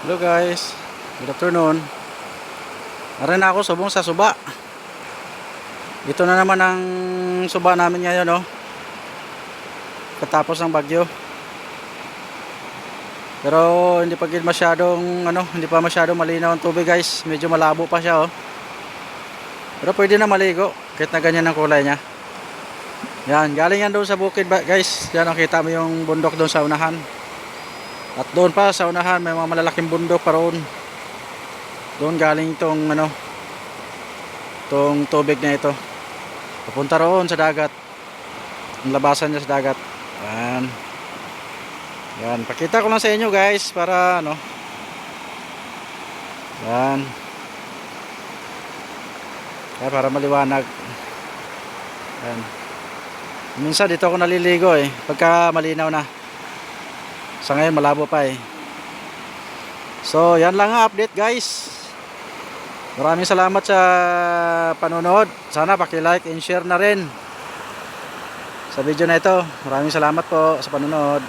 Hello guys, good afternoon. Narin na ako subong sa suba. Ito na naman ang suba namin ngayon, no? Katapos ng bagyo. Pero hindi pa masyadong hindi pa masyadong malinaw ang tubig, guys. Medyo malabo pa siya, oh. Pero pwede na maligo kahit na ganyan ang kulay niya. Yan, galing yan doon sa bukid, guys. Yan, nakita mo yung bundok doon sa unahan. At doon pa sa unahan may mga malalaking bundok pa roon. Doon galing itong itong tubig na ito. Papunta roon sa dagat. Ang labasan niya sa dagat. Yan. Yan, pakita ko lang sa inyo, guys, para Yan. Yan, para maliwanag. Yan. Minsan dito ako naliligo pagka malinaw na. Sa ngayon malabo pa So yan lang ang update, guys. Maraming salamat sa panonood. Sana paki-like and share na rin sa video na ito. Maraming salamat po sa panonood.